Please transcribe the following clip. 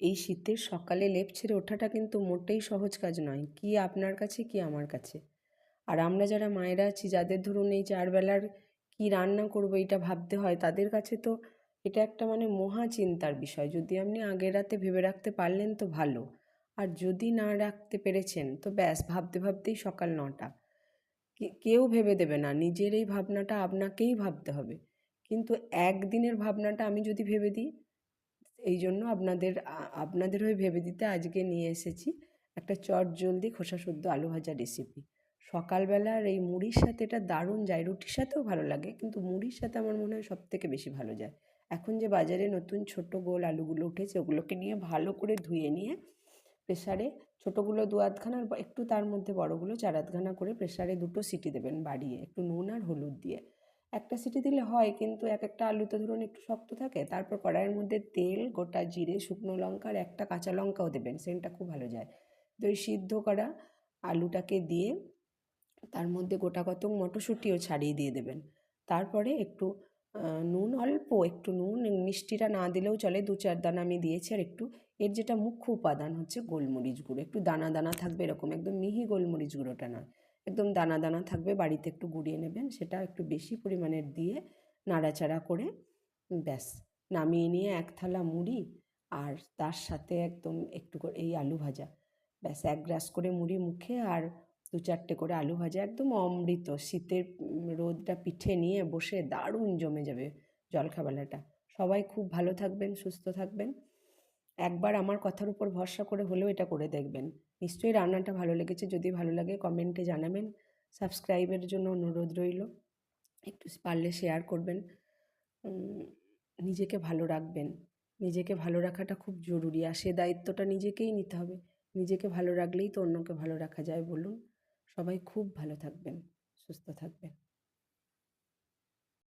এই শীতের সকালে লেপ ছেড়ে ওঠাটা কিন্তু মোটেই সহজ কাজ নয়, কি আপনার কাছে কি আমার কাছে। আর আমরা যারা মায়েরা আছি, যাদের ধরুন এই 4 বেলার কী রান্না করবো এটা ভাবতে হয়, তাদের কাছে তো এটা একটা মানে মহা চিন্তার বিষয়। যদি আপনি আগের রাতে ভেবে রাখতে পারলেন তো ভালো, আর যদি না রাখতে পেরেছেন তো ব্যাস ভাবতে ভাবতেই সকাল 9টা। কেউ ভেবে দেবে না, নিজের এই ভাবনাটা আপনাকেই ভাবতে হবে। কিন্তু একদিনের ভাবনাটা আমি যদি ভেবে দিই, এই জন্য আপনাদের হয়ে ভেবে দিতে আজকে নিয়ে এসেছি একটা চটজলদি খোসা শুদ্ধ আলু ভাজা রেসিপি। সকালবেলার এই মুড়ির সাথে এটা দারুণ যায়, রুটির সাথেও ভালো লাগে, কিন্তু মুড়ির সাথে আমার মনে হয় সবথেকে বেশি ভালো যায়। এখন যে বাজারে নতুন ছোট গোল আলুগুলো উঠেছে, ওগুলোকে নিয়ে ভালো করে ধুয়ে নিয়ে প্রেসারে, ছোটোগুলো 2-8খানা আর একটু তার মধ্যে বড়গুলো 4-8খানা করে প্রেসারে 2টো সিটি দেবেন বাড়িয়ে, একটু নুন আর হলুদ দিয়ে। একটা সিটি দিলে হয়, কিন্তু এক একটা আলু তো ধরুন একটু শক্ত থাকে। তারপর কড়াইয়ের মধ্যে তেল, গোটা জিরে, শুকনো লঙ্কা আর একটা কাঁচা লঙ্কাও দেবেন, সেন্টটা খুব ভালো যায়। তো ওই সিদ্ধ করা আলুটাকে দিয়ে তার মধ্যে গোটা কতক মটরশুঁটিও ছাড়িয়ে দিয়ে দেবেন। তারপরে একটু নুন, অল্প একটু নুন, মিষ্টিটা না দিলেও চলে, 2-4 দানা আমি দিয়েছি। আর একটু, এর যেটা মুখ্য উপাদান হচ্ছে গোলমরিচ গুঁড়ো, একটু দানা দানা থাকবে এরকম, একদম মিহি গোলমরিচ গুঁড়োটা নয়, একদম দানা দানা থাকবে, বাড়িতে একটু গুঁড়িয়ে নেবেন, সেটা একটু বেশি পরিমাণের দিয়ে নাড়াচাড়া করে ব্যাস নামিয়ে নিয়ে এক থালা মুড়ি আর তার সাথে একদম একটু করে এই আলু ভাজা, ব্যাস 1 গ্রাস করে মুড়ি মুখে আর 2-4টে করে আলু ভাজা, একদম অমৃত। শীতের রোদটা পিঠে নিয়ে বসে দারুণ জমে যাবে জলখাবারটা। সবাই খুব ভালো থাকবেন, সুস্থ থাকবেন। একবার আমার কথার উপর ভরসা করে হলেও এটা করে দেখবেন। নিশ্চয়ই রান্নাটা ভালো লেগেছে, যদি ভালো লাগে কমেন্টে জানাবেন। সাবস্ক্রাইবের জন্য অনুরোধ রইল, একটু পারলে শেয়ার করবেন। নিজেকে ভালো রাখবেন, নিজেকে ভালো রাখাটা খুব জরুরি, আর সে দায়িত্বটা নিজেকেই নিতে হবে। নিজেকে ভালো রাখলেই তো অন্যকে ভালো রাখা যায় বলুন। সবাই খুব ভালো থাকবেন, সুস্থ থাকবেন।